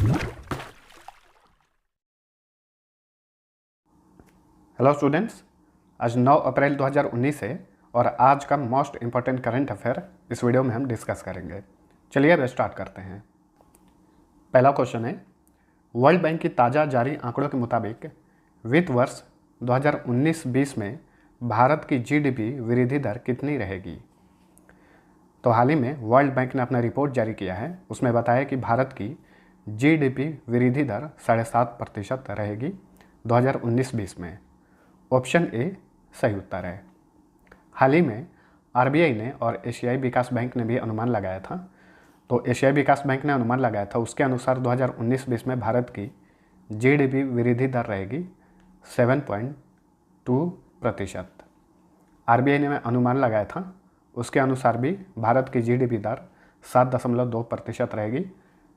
Hello students, आज 9 अप्रैल 2019 है और आज का मोस्ट इम्पॉर्टेंट करंट अफेयर इस वीडियो में हम डिस्कस करेंगे। चलिए अब स्टार्ट करते हैं। पहला क्वेश्चन है, वर्ल्ड बैंक की ताज़ा जारी आंकड़ों के मुताबिक वित्त वर्ष 2019-20 में भारत की जीडीपी वृद्धि दर कितनी रहेगी? तो हाल ही में वर्ल्ड बैंक ने अपना रिपोर्ट जारी किया है, उसमें बताया कि भारत की जीडीपी वृद्धि दर 7.5% रहेगी 2019-20 में। ऑप्शन ए सही उत्तर है। हाल ही में आरबीआई ने और एशियाई विकास बैंक ने भी अनुमान लगाया था। तो एशियाई विकास बैंक ने अनुमान लगाया था, उसके अनुसार 2019-20 में भारत की जीडीपी वृद्धि दर रहेगी 7.2%। आरबीआई ने अनुमान लगाया था, उसके अनुसार भी भारत की जीडीपी दर 7.2% रहेगी,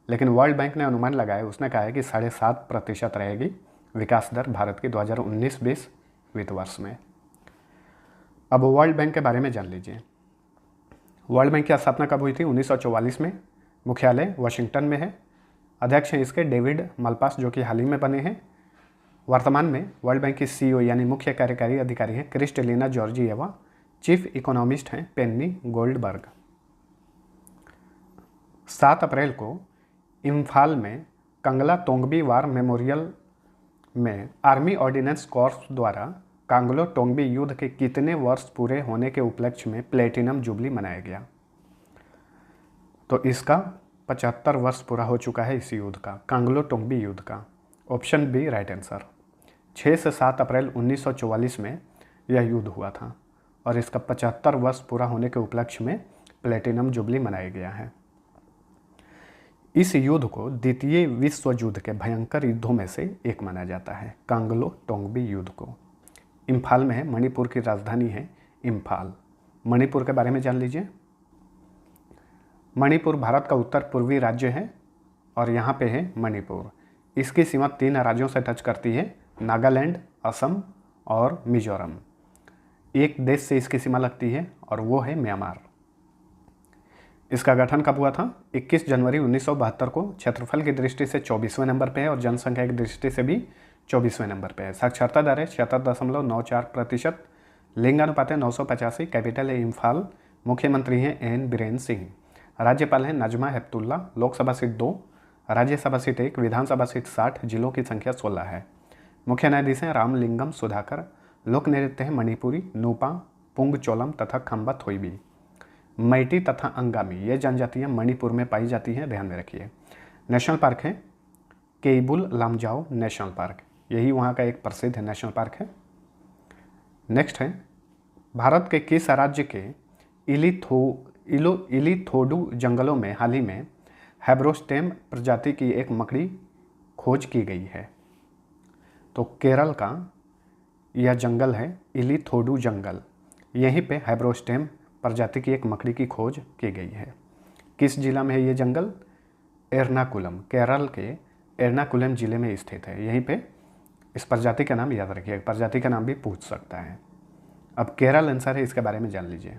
लेकिन वर्ल्ड बैंक ने अनुमान लगाया, उसने कहा है कि 7.5% रहेगी विकास दर भारत की 2019-20 वित्त वर्ष में। अब वर्ल्ड बैंक के बारे में जान लीजिए। वर्ल्ड बैंक की स्थापना कब हुई थी? 1944 में। मुख्यालय वाशिंगटन में है। अध्यक्ष हैं इसके डेविड मलपास, जो कि हाल ही में बने हैं। वर्तमान में वर्ल्ड बैंक की सीईओ यानी मुख्य कार्यकारी अधिकारी हैं क्रिस्टलिना जॉर्जिएवा। चीफ इकोनॉमिस्ट हैं पेन्नी गोल्डबर्ग। 7 अप्रैल को इम्फाल में कंगला तोंगबी वार मेमोरियल में आर्मी ऑर्डिनेंस कॉर्प्स द्वारा कांगलो टोंगबी युद्ध के कितने वर्ष पूरे होने के उपलक्ष्य में प्लेटिनम जुबली मनाया गया? तो इसका 75 वर्ष पूरा हो चुका है इस युद्ध का, कांगलो टोंगबी युद्ध का। Option B right answer. 6 से 7 अप्रैल 1944 में यह युद्ध हुआ था और इसका 75 वर्ष पूरा होने के उपलक्ष्य में प्लेटिनम जुबली मनाया गया है। इस युद्ध को द्वितीय विश्व युद्ध के भयंकर युद्धों में से एक माना जाता है, कांगलो टोंगबी युद्ध को। इम्फाल में है, मणिपुर की राजधानी है इम्फाल। मणिपुर के बारे में जान लीजिए। मणिपुर भारत का उत्तर पूर्वी राज्य है और यहाँ पे है मणिपुर। इसकी सीमा 3 राज्यों से टच करती है, नागालैंड, असम और मिजोरम। एक देश से इसकी सीमा लगती है और वो है म्यांमार। इसका गठन कब हुआ था? 21 जनवरी 1972 को। क्षेत्रफल की दृष्टि से 24वें नंबर पे है और जनसंख्या की दृष्टि से भी 24वें नंबर पे है। साक्षरता दर है 76.94%। लिंगानुपात है 985। कैपिटल है इम्फाल। मुख्यमंत्री हैं एन बीरेन सिंह। राज्यपाल हैं नजमा हेपतुल्ला। लोकसभा सीट 2, राज्यसभा सीट 1, विधानसभा सीट 60, जिलों की संख्या 16 है। मुख्य न्यायाधीश हैं रामलिंगम सुधाकर। लोक नृत्य हैं मणिपुरी, नूपा, पुंग चोलम तथा खम्बा थोईबी। मैटी तथा अंगामी ये जनजातियाँ मणिपुर में पाई जाती हैं, ध्यान में रखिए। नेशनल पार्क है केबुल लामजाओ नेशनल पार्क, यही वहाँ का एक प्रसिद्ध नेशनल पार्क है। नेक्स्ट है, भारत के किस राज्य के इलिथोडू जंगलों में हाल ही में हैब्रोस्टेम प्रजाति की एक मकड़ी खोज की गई है? तो केरल का यह जंगल है इलिथोडू जंगल, यहीं पे हैब्रोस्टेम प्रजाति की एक मकड़ी की खोज की गई है। किस जिला में है ये जंगल? एर्नाकुलम, केरल के एर्नाकुलम जिले में स्थित है। यहीं पे इस प्रजाति का नाम याद रखिए, प्रजाति का नाम भी पूछ सकता है। अब केरल आंसर है, इसके बारे में जान लीजिए।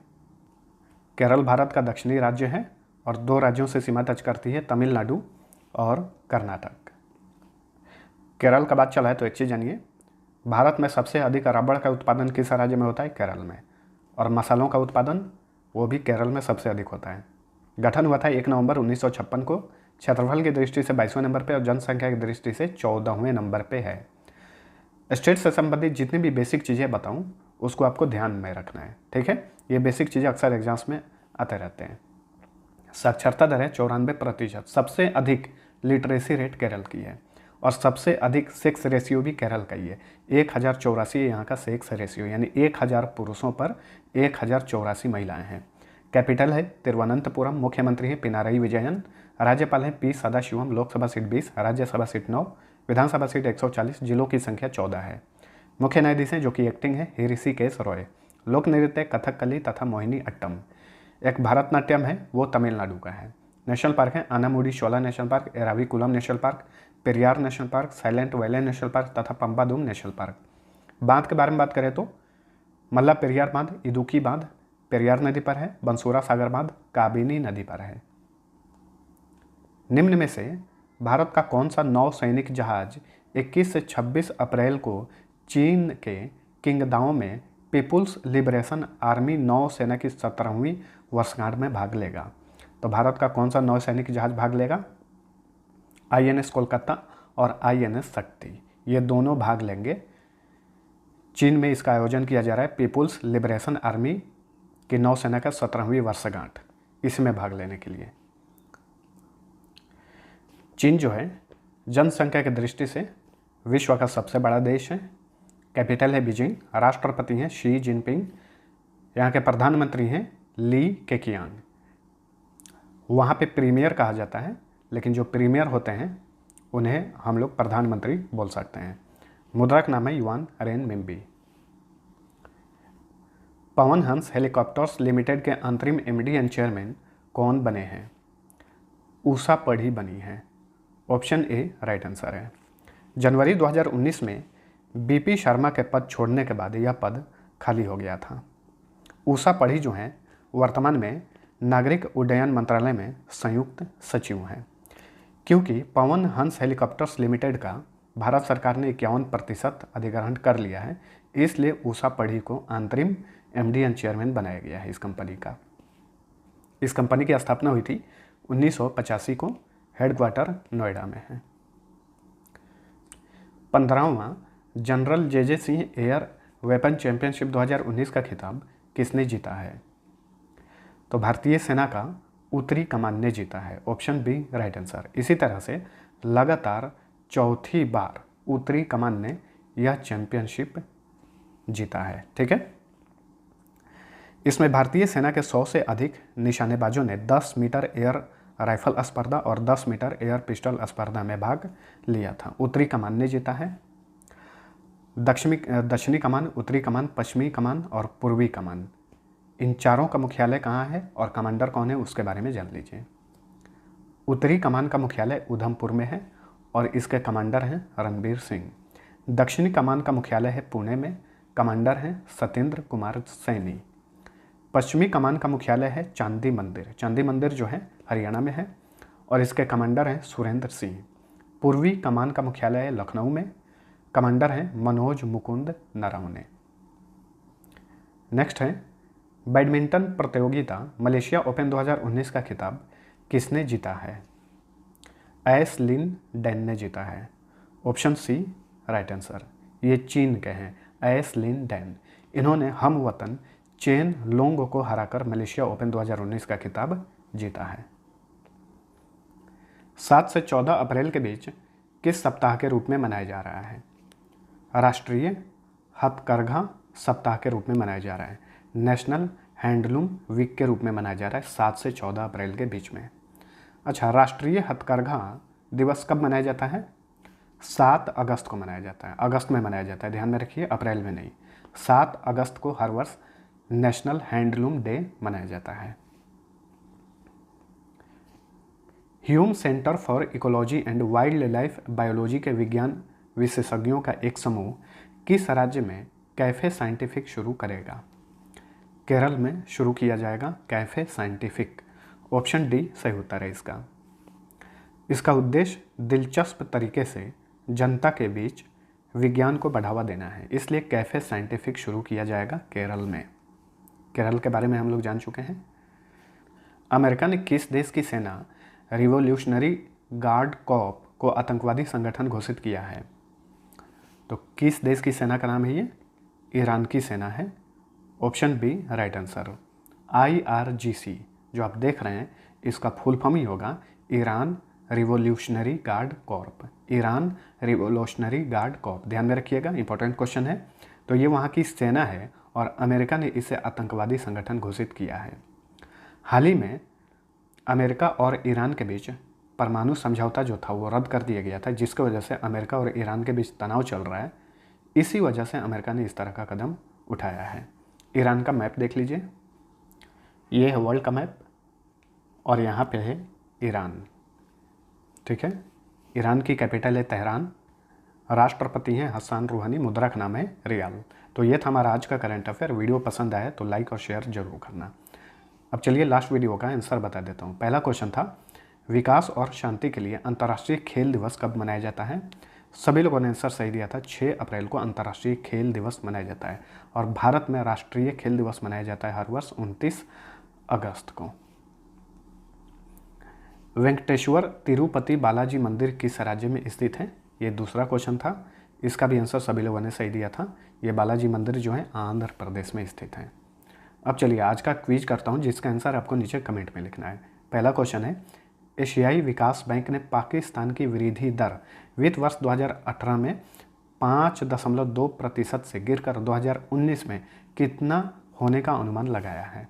केरल भारत का दक्षिणी राज्य है और 2 राज्यों से सीमा टच करती है, तमिलनाडु और कर्नाटक। केरल का बात चला है तो एक चीज़ जानिए, भारत में सबसे अधिक रबड़ का उत्पादन किस राज्य में होता है? केरल में। और मसालों का उत्पादन वो भी केरल में सबसे अधिक होता है। गठन हुआ था 1 नवंबर 1956 को। क्षेत्रफल की दृष्टि से 22वें नंबर पे और जनसंख्या की दृष्टि से 14वें नंबर पे है। स्टेट से संबंधित जितनी भी बेसिक चीज़ें बताऊं उसको आपको ध्यान में रखना है, ठीक है? ये बेसिक चीज़ें अक्सर एग्जाम्स में आते रहते हैं। साक्षरता दर है 94%। सबसे अधिक लिटरेसी रेट केरल की है और सबसे अधिक सेक्स रेशियो भी केरल का ही है। 1084 यहाँ का सेक्स रेशियो, यानी 1000 पुरुषों पर 1084 महिलाएं हैं। कैपिटल है तिरुवनंतपुरम। मुख्यमंत्री हैं पिनाराई विजयन। राज्यपाल हैं P Sathasivam. Lok Sabha seat 20, Rajya Sabha seat 9, Vidhan Sabha seat 140, जिलों की संख्या 14 है। मुख्य न्यायाधीश हैं जो कि एक्टिंग है ऋषिकेश रॉय। लोक नृत्य कथकली तथा मोहिनी अट्टम। एक भारतनाट्यम है, वो तमिलनाडु का है। नेशनल पार्क है Anamudi Shola national park, Eravikulam national park, Periyar national park, silent valley national park तथा पंबादुम नेशनल पार्क। बांध के बारे में बात करें तो मल्ला पेरियार बांध, इदुकी बांध पेरियार नदी पर है। बंसुरा सागर बांध काबिनी नदी पर है। निम्न में से भारत का कौन सा नौसैनिक जहाज 21 से 26 अप्रैल को चीन के किंगदाओ में पीपुल्स लिबरेशन आर्मी नौसेना की 17वीं वर्षगांठ में भाग लेगा? तो भारत का कौन सा नौसैनिक जहाज भाग लेगा? INS कोलकाता और INS शक्ति, ये दोनों भाग लेंगे। चीन में इसका आयोजन किया जा रहा है पीपुल्स लिबरेशन आर्मी की नौसेना का 17वीं वर्षगांठ, इसमें भाग लेने के लिए। चीन जो है जनसंख्या की दृष्टि से विश्व का सबसे बड़ा देश है। कैपिटल है बीजिंग, राष्ट्रपति हैं शी जिनपिंग, यहाँ के प्रधानमंत्री हैं ली केकियांग। वहाँ पे प्रीमियर कहा जाता है, लेकिन जो प्रीमियर होते हैं उन्हें हम लोग प्रधानमंत्री बोल सकते हैं। मुद्रा का नाम है yuan renminbi. Pawan Hans helicopters limited के अंतरिम MD एंड चेयरमैन कौन बने हैं? उषा पढ़ी बनी है। ऑप्शन ए राइट आंसर है। जनवरी 2019 में BP शर्मा के पद छोड़ने के बाद यह पद खाली हो गया था। उषा पढ़ी जो हैं वर्तमान में नागरिक उड्डयन मंत्रालय में संयुक्त सचिव हैं। क्योंकि पवन हंस हेलीकॉप्टर्स लिमिटेड का भारत सरकार ने 51% अधिग्रहण कर लिया है, इसलिए उषा पढ़ी को अंतरिम MD एंड चेयरमैन बनाया गया है इस कंपनी का। इस कंपनी की स्थापना हुई थी 1985 को, हेडक्वार्टर नोएडा में है। 15वां general JJ Singh air weapon championship 2019 का खिताब किसने जीता है? तो भारतीय सेना का उत्तरी कमान ने जीता है। Option B right answer. इसी तरह से लगातार चौथी बार उत्तरी कमान ने यह चैंपियनशिप जीता है। ठीक है, इसमें भारतीय सेना के 100 से अधिक निशानेबाजों ने 10 मीटर एयर राइफल स्पर्धा और 10 मीटर एयर पिस्टल स्पर्धा में भाग लिया था। उत्तरी कमान ने जीता है। दक्षिणी कमान, उत्तरी कमान, पश्चिमी कमान और पूर्वी कमान, इन चारों का मुख्यालय कहाँ है और कमांडर कौन है उसके बारे में जान लीजिए। उत्तरी कमान का मुख्यालय उधमपुर में है और इसके कमांडर हैं रणबीर सिंह। दक्षिणी कमान का मुख्यालय है पुणे में, कमांडर हैं सत्येंद्र कुमार सैनी। पश्चिमी कमान का मुख्यालय है चांदी मंदिर। चांदी मंदिर जो है हरियाणा में है और इसके कमांडर हैं सुरेंद्र सिंह। पूर्वी कमान का मुख्यालय है लखनऊ में, कमांडर हैं मनोज मुकुंद नरवणे। नेक्स्ट है बैडमिंटन प्रतियोगिता मलेशिया ओपन 2019 का खिताब किसने जीता है? एस लिन डेन ने जीता है। Option C right answer. ये चीन के हैं एस लिन डेन। इन्होंने हम वतन चेन लोंग को हराकर मलेशिया ओपन 2019 का खिताब जीता है। 7 से 14 अप्रैल के बीच किस सप्ताह के रूप में मनाया जा रहा है? राष्ट्रीय हथकरघा सप्ताह के रूप में मनाया जा रहा है। नेशनल हैंडलूम वीक के रूप में मनाया जा रहा है 7 से 14 अप्रैल के बीच में। अच्छा, राष्ट्रीय हथकरघा दिवस कब मनाया जाता है? 7 अगस्त को मनाया जाता है। अगस्त में मनाया जाता है, ध्यान में रखिए, अप्रैल में नहीं। 7 अगस्त को हर वर्ष नेशनल हैंडलूम डे मनाया जाता है। Hume centre for ecology and wild life biology के विज्ञान विशेषज्ञों का एक समूह किस राज्य में कैफे साइंटिफिक शुरू करेगा? केरल में शुरू किया जाएगा कैफे साइंटिफिक। ऑप्शन डी सही उत्तर है इसका। इसका उद्देश्य दिलचस्प तरीके से जनता के बीच विज्ञान को बढ़ावा देना है, इसलिए कैफे साइंटिफिक शुरू किया जाएगा केरल में। केरल के बारे में हम लोग जान चुके हैं। अमेरिका ने किस देश की सेना रिवोल्यूशनरी गार्ड कॉर्प को आतंकवादी संगठन घोषित किया है? तो किस देश की सेना का नाम है ये? ईरान की सेना है। Option B right answer. IRGC जो आप देख रहे हैं इसका फुल फॉर्म ही होगा Iran revolutionary guard Corp. Iran revolutionary guard Corp, ध्यान में रखिएगा, इंपॉर्टेंट क्वेश्चन है। तो ये वहाँ की सेना है और अमेरिका ने इसे आतंकवादी संगठन घोषित किया है। हाल ही में अमेरिका और ईरान के बीच परमाणु समझौता जो था वो रद्द कर दिया गया था, जिसकी वजह से अमेरिका और ईरान के बीच तनाव चल रहा है। इसी वजह से अमेरिका ने इस तरह का कदम उठाया है। ईरान का मैप देख लीजिए, ये है वर्ल्ड का मैप और यहाँ पे है ईरान। ठीक है, ईरान की कैपिटल है तेहरान, राष्ट्रपति हैं हसन रूहानी, मुद्रा का नाम है रियाल। तो ये था हमारा आज का करंट अफेयर। वीडियो पसंद आया तो लाइक और शेयर जरूर करना। अब चलिए लास्ट वीडियो का आंसर बता देता हूँ। पहला क्वेश्चन था विकास और शांति के लिए अंतर्राष्ट्रीय खेल दिवस कब मनाया जाता है? सभी लोगों ने आंसर सही दिया था। 6 अप्रैल को अंतर्राष्ट्रीय खेल दिवस मनाया जाता है। और भारत में राष्ट्रीय खेल दिवस मनाया जाता है हर वर्ष 29 अगस्त को। वेंकटेश्वर तिरुपति बालाजी मंदिर किस राज्य में स्थित है? ये दूसरा क्वेश्चन था। इसका भी आंसर सभी लोगों ने सही दिया था। ये बालाजी मंदिर जो है आंध्र प्रदेश में स्थित है। अब चलिए आज का क्विज करता हूँ, जिसका आंसर आपको नीचे कमेंट में लिखना है। पहला क्वेश्चन है, एशियाई विकास बैंक ने पाकिस्तान की वृद्धि दर वित्त वर्ष 2018 में 5.2% से गिरकर 2019 में कितना होने का अनुमान लगाया है?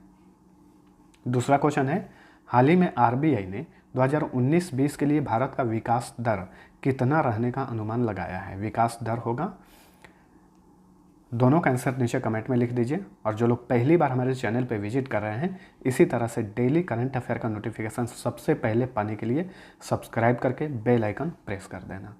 दूसरा क्वेश्चन है, हाल ही में आरबीआई ने 2019-20 के लिए भारत का विकास दर कितना रहने का अनुमान लगाया है? विकास दर होगा। दोनों का आंसर नीचे कमेंट में लिख दीजिए। और जो लोग पहली बार हमारे चैनल पे विजिट कर रहे हैं, इसी तरह से डेली करंट अफेयर का नोटिफिकेशन सबसे पहले पाने के लिए सब्सक्राइब करके बेल आइकन प्रेस कर देना।